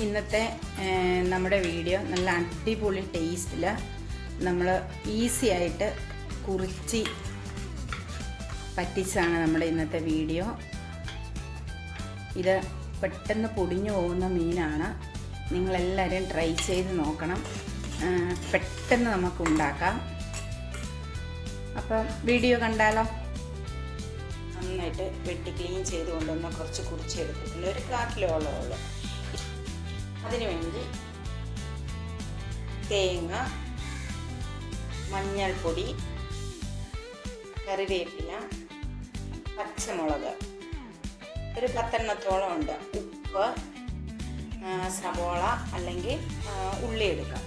ഇന്നത്തെ നമ്മുടെ വീഡിയോ നല്ല അടിപൊളി ടേസ്റ്റിൽ നമ്മൾ ഈസി ആയിട്ട് കുറിച്ചി പറ്റിച്ചാണ് നമ്മുടെ ഇന്നത്തെ വീഡിയോ. ഇത് പെട്ടെന്ന് പൊടിഞ്ഞു പോകുന്ന മീനാണ്. നിങ്ങളെല്ലാവരും ട്രൈ ചെയ്ത് നോക്കണം. പെട്ടെന്ന് നമുക്ക് ഉണ്ടാക്കാം. അപ്പം വീഡിയോ കണ്ടാലോ? നന്നായിട്ട് വെട്ടി ക്ലീൻ ചെയ്ത് കൊണ്ടുവന്ന് കുറച്ച് കുറിച്ച് എടുത്തിട്ടുണ്ട്. ഒരു 1/4 കിലോളം ഉള്ളു. അതിനുവേണ്ടി തേങ്ങ, മഞ്ഞൾപ്പൊടി, കറിവേപ്പില, പച്ചമുളക് ഒരു 10 എണ്ണത്തോളം ഉണ്ട്. ഉപ്പ്, സവോള അല്ലെങ്കിൽ ഉള്ളി എടുക്കാം.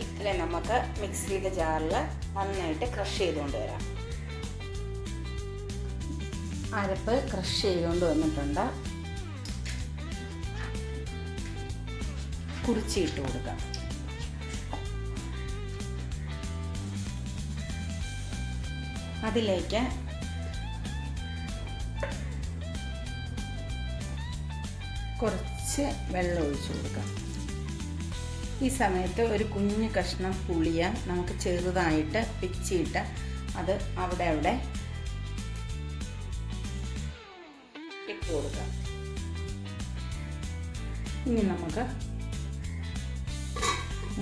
ഇത്രയും നമുക്ക് മിക്സിയുടെ ജാറിൽ നന്നായിട്ട് ക്രഷ് ചെയ്തുകൊണ്ട് വരാം. അരപ്പ് ക്രഷ് ചെയ്തുകൊണ്ട് വന്നിട്ടുണ്ട്. കുറിച്ചിട്ട് കൊടുക്കാം. അതിലേക്ക് കുറച്ച് വെള്ളം ഒഴിച്ചു കൊടുക്കാം. ഈ സമയത്ത് ഒരു കുഞ്ഞു കഷ്ണം പുളിയ നമുക്ക് ചെറുതായിട്ട് പിച്ചിയിട്ട് അത് അവിടെ ഇട്ട് കൊടുക്കാം. ഇനി നമുക്ക്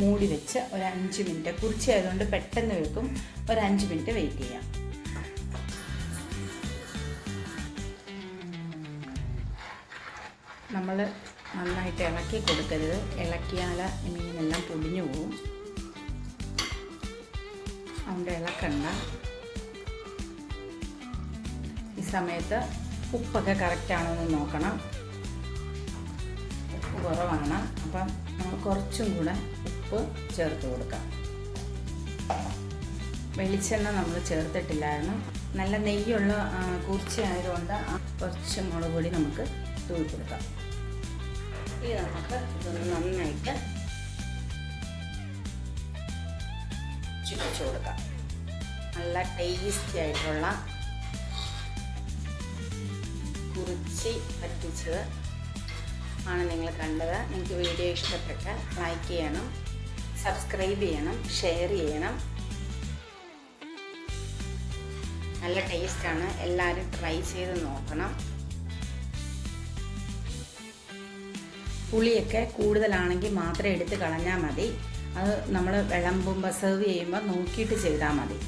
മൂടി വെച്ച് ഒരു 5 മിനിറ്റ്, കുറിച്ചി ആയതുകൊണ്ട് പെട്ടെന്ന് വെക്കും, ഒരു 5 മിനിറ്റ് വെയിറ്റ് ചെയ്യാം. നമ്മൾ നന്നായിട്ട് ഇളക്കി കൊടുക്കരുത്. ഇളക്കിയാൽ മീനെല്ലാം പൊടിഞ്ഞു പോവും. അതുകൊണ്ട് ഇളക്കണ്ട. ഈ സമയത്ത് ഉപ്പൊക്കെ കറക്റ്റാണോ എന്ന് നോക്കണം. ഉപ്പ് കുറവാണ്, അപ്പം നമ്മൾ കുറച്ചും കൂടെ ഉപ്പ് ചേർത്ത് കൊടുക്കാം. വെളിച്ചെണ്ണ നമ്മൾ ചേർത്തിട്ടില്ലായിരുന്നു. നല്ല നെയ്യുള്ള കുറിച്ചി ആയതുകൊണ്ട് കുറച്ച് മുളക് പൊടി നമുക്ക് തൂവി കൊടുക്കാം. ഇത് നമുക്ക് ഇതൊന്ന് നന്നായിട്ട് ചുറ്റിച്ചു കൊടുക്കാം. നല്ല ടേസ്റ്റി ആയിട്ടുള്ള കുറിച്ചി പറ്റിച്ചത് ആണ് നിങ്ങൾ കണ്ടത്. നിങ്ങൾക്ക് വീഡിയോ ഇഷ്ടപ്പെട്ടാൽ ലൈക്ക് ചെയ്യണം, സബ്സ്ക്രൈബ് ചെയ്യണം, ഷെയർ ചെയ്യണം. നല്ല ടേസ്റ്റാണ്. എല്ലാവരും ട്രൈ ചെയ്ത് നോക്കണം. പുളിയൊക്കെ കൂടുതലാണെങ്കിൽ മാത്രം എടുത്ത് കളഞ്ഞാൽ മതി. അത് നമ്മൾ വിളമ്പുമ്പോൾ സെർവ് ചെയ്യുമ്പോൾ നോക്കിയിട്ട് ചെയ്താൽ മതി.